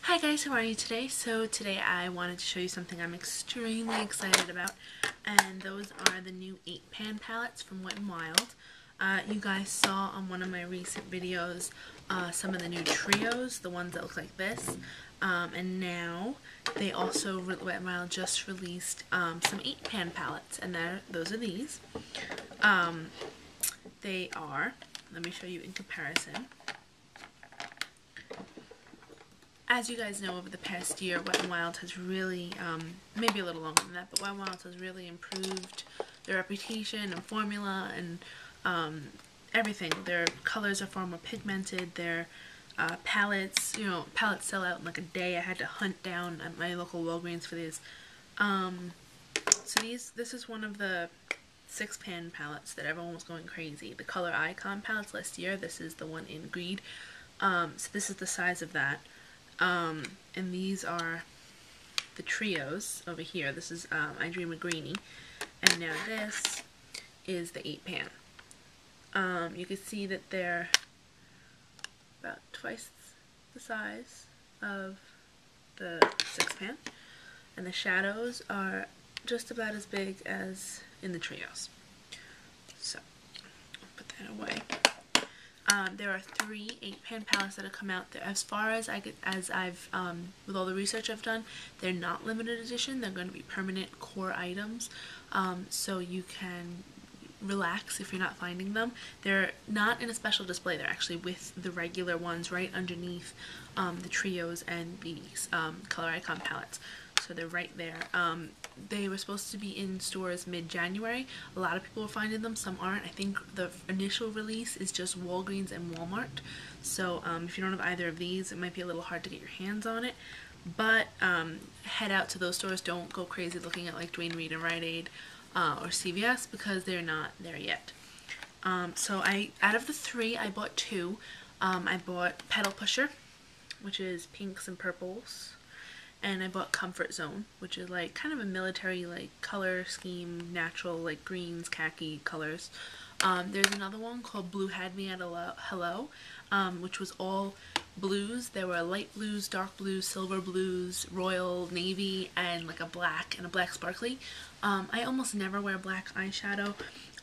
Hi guys, how are you today? So today I wanted to show you something I'm extremely excited about, and those are the new 8-pan palettes from Wet''nWild. You guys saw on one of my recent videos some of the new trios, the ones that look like this, and now they also, Wet''nWild just released some 8-pan palettes, and those are these. They are, let me show you in comparison. As you guys know, over the past year, Wet''nWild has really, maybe a little longer than that, but Wet''nWild has really improved their reputation and formula and everything. Their colors are far more pigmented. Their palettes, palettes sell out in like a day. I had to hunt down at my local Walgreens for these. So this is one of the 6-pan palettes that everyone was going crazy. The Color Icon palettes last year. This is the one in Greed. So this is the size of that. And these are the trios over here. This is I Dream of Greenie, and now this is the 8-pan. You can see that they're about twice the size of the 6-pan, and the shadows are just about as big as in the trios. So I'll put that away. There are 3 8-pan palettes that have come out. As far as I've with all the research I've done, they're not limited edition. They're going to be permanent core items, so you can relax if you're not finding them. They're not in a special display. They're actually with the regular ones right underneath the trios and these Color Icon palettes. So they're right there. They were supposed to be in stores mid-January. A lot of people are finding them, some aren't. I think the initial release is just Walgreens and Walmart. So if you don't have either of these, it might be a little hard to get your hands on it. But head out to those stores. Don't go crazy looking at like Duane Reade and Rite Aid or CVS, because they're not there yet. So out of the 3, I bought 2. I bought Petal Pusher, which is pinks and purples. And I bought Comfort Zone, which is like kind of a military like color scheme, natural like greens, khaki colors. There's another one called Blue Had Me at Hello, which was all blues. There were light blues, dark blues, silver blues, royal, navy, and like a black sparkly. I almost never wear black eyeshadow,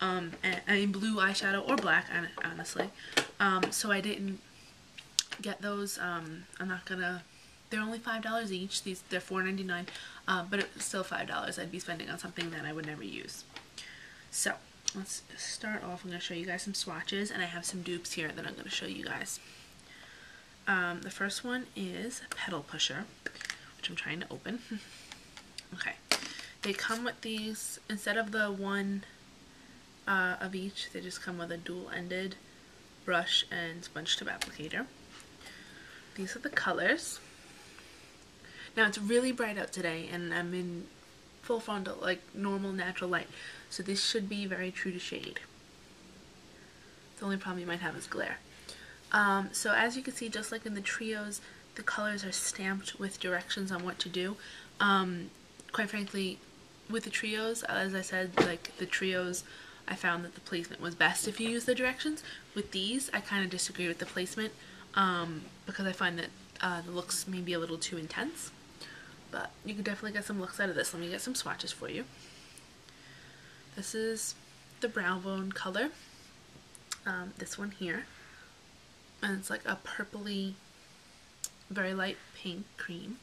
blue eyeshadow or black, honestly. So I didn't get those. I'm not gonna. They're only $5 each. They're $4.99, but it's still $5 I'd be spending on something that I would never use. So let's start off. I'm going to show you guys some swatches, and I have some dupes here that I'm going to show you guys. The first one is Petal Pusher, which I'm trying to open. Okay, they come with these, instead of the one of each, they just come with a dual-ended brush and sponge tip applicator. These are the colors. Now it's really bright out today, and I'm in full frontal, like normal natural light, so this should be very true to shade. The only problem you might have is glare. So as you can see, just like in the trios, the colors are stamped with directions on what to do. Quite frankly, with the trios, as I said, like the trios, I found that the placement was best if you use the directions. With these, I kind of disagree with the placement, because I find that the looks may be a little too intense. But you can definitely get some looks out of this. Let me get some swatches for you. This is the brow bone color. This one here. And it's like a purpley, very light pink cream.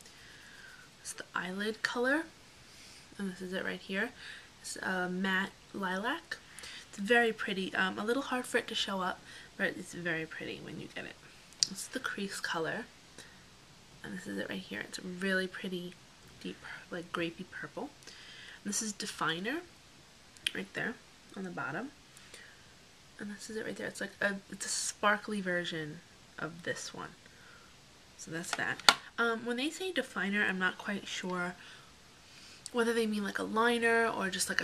It's the eyelid color. And this is it right here. It's matte lilac. It's very pretty. A little hard for it to show up, but it's very pretty when you get it. This is the crease color. And this is it right here. It's a really pretty, deep, like grapey purple. And this is Definer, right there on the bottom. And this is it right there. It's like it's a sparkly version of this one. So that's that. When they say Definer, I'm not quite sure whether they mean like a liner or just like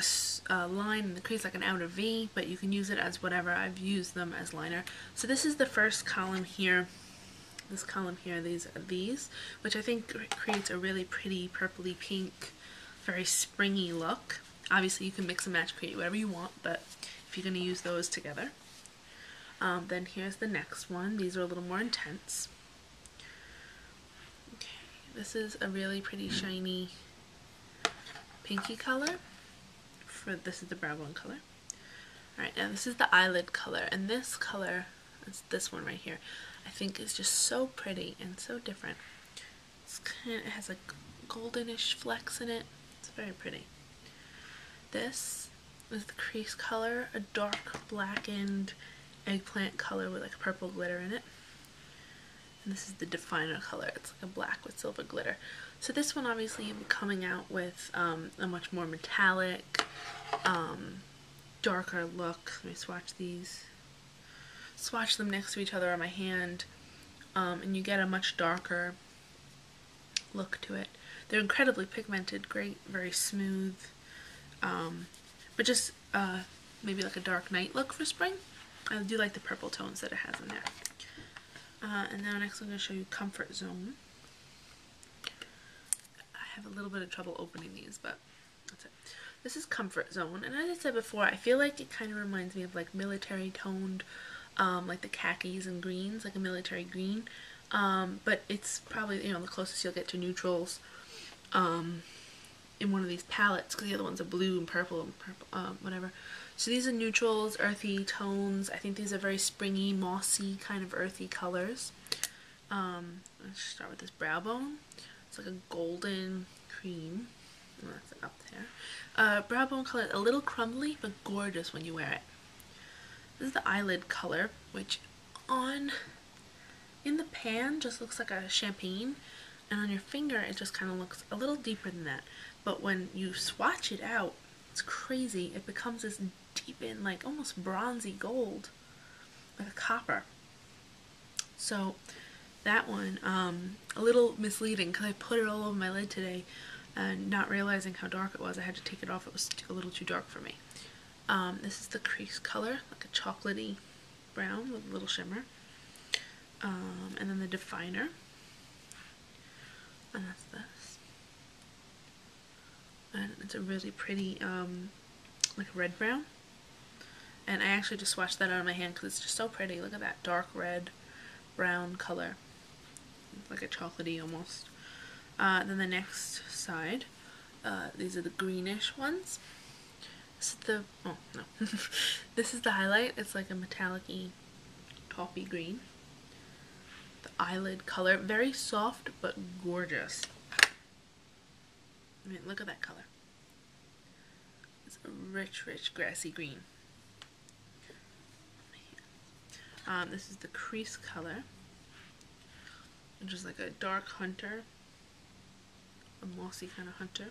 a line in the crease, like an outer V, but you can use it as whatever. I've used them as liner. So this is the first column here. This column here, these, which I think creates a really pretty purpley pink, very springy look. Obviously you can mix and match, create whatever you want, but if you're going to use those together. Then here's the next one. These are a little more intense. Okay. This is a really pretty shiny pinky color. This is the brown bone color. Alright, now this is the eyelid color, and this color, it's this one right here, I think is just so pretty and so different. It has a goldenish flecks in it. It's very pretty. This is the crease color, a dark blackened eggplant color with like purple glitter in it. And this is the definer color. It's like a black with silver glitter. So this one obviously will be coming out with a much more metallic, darker look. Let me swatch these. Swatch them next to each other on my hand, and you get a much darker look to it. They're incredibly pigmented, great, very smooth, but just maybe like a dark night look for spring. I do like the purple tones that it has in there. And now next I'm going to show you Comfort Zone. I have a little bit of trouble opening these, but that's it. This is Comfort Zone, and as I said before, I feel like it kind of reminds me of like military toned, like the khakis and greens, like a military green, but it's probably, you know, the closest you'll get to neutrals in one of these palettes, because the other ones are blue and purple, whatever. So these are neutrals, earthy tones. I think these are very springy, mossy, kind of earthy colors. Let's start with this brow bone. It's like a golden cream. Oh, that's up there. Brow bone color, a little crumbly, but gorgeous when you wear it. This is the eyelid color, which in the pan just looks like a champagne, and on your finger it just kind of looks a little deeper than that. But when you swatch it out, it's crazy. It becomes this deepened, like almost bronzy gold, like a copper. So that one, a little misleading because I put it all over my lid today and not realizing how dark it was. I had to take it off. It was a little too dark for me. This is the crease color, like a chocolatey brown with a little shimmer. And then the definer. And that's this. And it's a really pretty, like red brown. And I actually just swatched that out of my hand because it's just so pretty. Look at that dark red brown color. It's like a chocolatey almost. Then the next side, these are the greenish ones. This is the, oh no, this is the highlight. It's like a metallic-y, taupey green. The eyelid color, very soft but gorgeous. I mean, look at that color. It's a rich, rich grassy green. This is the crease color, which is like a dark hunter, a mossy kind of hunter.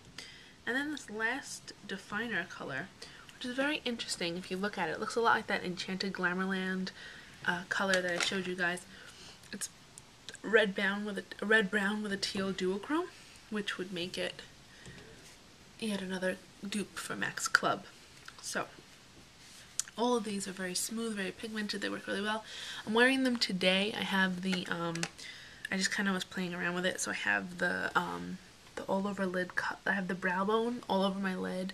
And then this last definer color, which is very interesting if you look at it. It looks a lot like that Enchanted Glamourland color that I showed you guys. It's red brown with a teal duochrome, which would make it yet another dupe for Max Club. So all of these are very smooth, very pigmented. They work really well. I'm wearing them today. I have the I just kind of was playing around with it, so I have the all over lid cut. I have the brow bone all over my lid,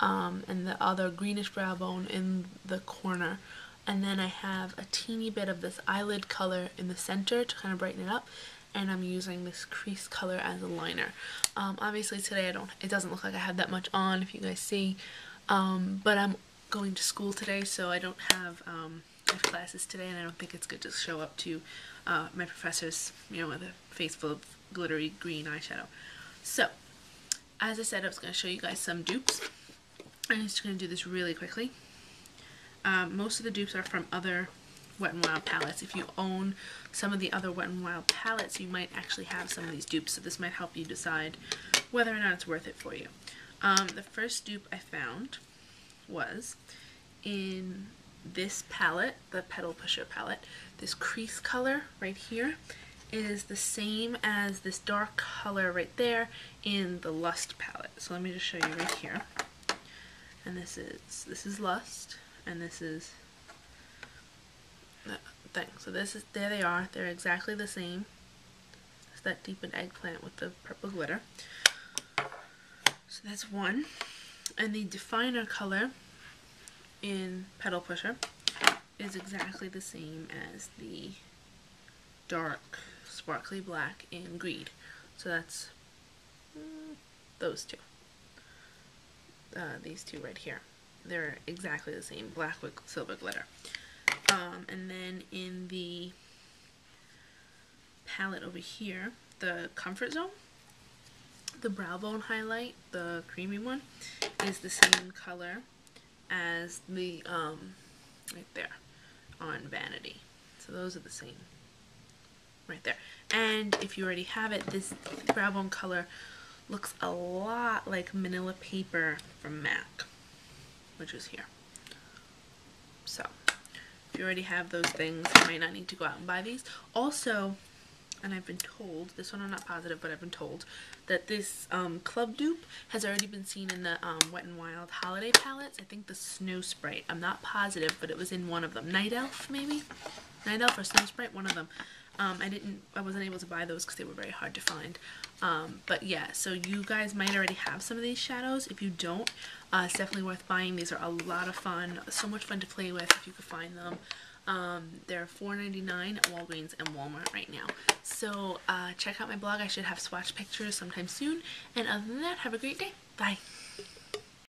and the other greenish brow bone in the corner, and then I have a teeny bit of this eyelid color in the center to kind of brighten it up, and I'm using this crease color as a liner. Obviously today it doesn't look like I have that much on, if you guys see, but I'm going to school today, so I don't have I have classes today, and I don't think it's good to show up to my professors, you know, with a face full of glittery green eyeshadow. So, as I said, I was going to show you guys some dupes. I'm just going to do this really quickly. Most of the dupes are from other Wet n Wild palettes. If you own some of the other Wet n Wild palettes, you might actually have some of these dupes, so this might help you decide whether or not it's worth it for you. The first dupe I found was in this palette, the Petal Pusher palette. This crease color right here is the same as this dark color right there in the Lust palette. So let me just show you right here. And this is Lust, and this is the thing. So this is, there they are. They're exactly the same. It's that deepened eggplant with the purple glitter. So that's one. And the definer color in Petal Pusher is exactly the same as the dark sparkly black in Greed. So that's those two. These two right here. They're exactly the same, black with silver glitter. And then in the palette over here, the Comfort Zone, the Brow Bone highlight, the creamy one, is the same color as the right there on Vanity. So those are the same right there. And if you already have it, this Brow Bone color looks a lot like Manila Paper from MAC, which is here. So if you already have those things, you might not need to go out and buy these. Also, and I've been told, this one I'm not positive, but I've been told that this Club Dupe has already been seen in the Wet n Wild holiday palettes. I think the Snow Sprite. I'm not positive, but it was in one of them. Night Elf, maybe? Night Elf or Snow Sprite, one of them. I wasn't able to buy those because they were very hard to find. But yeah, so you guys might already have some of these shadows. If you don't, it's definitely worth buying. These are a lot of fun. So much fun to play with if you could find them. They're $4.99 at Walgreens and Walmart right now. So check out my blog. I should have swatch pictures sometime soon. And other than that, have a great day. Bye.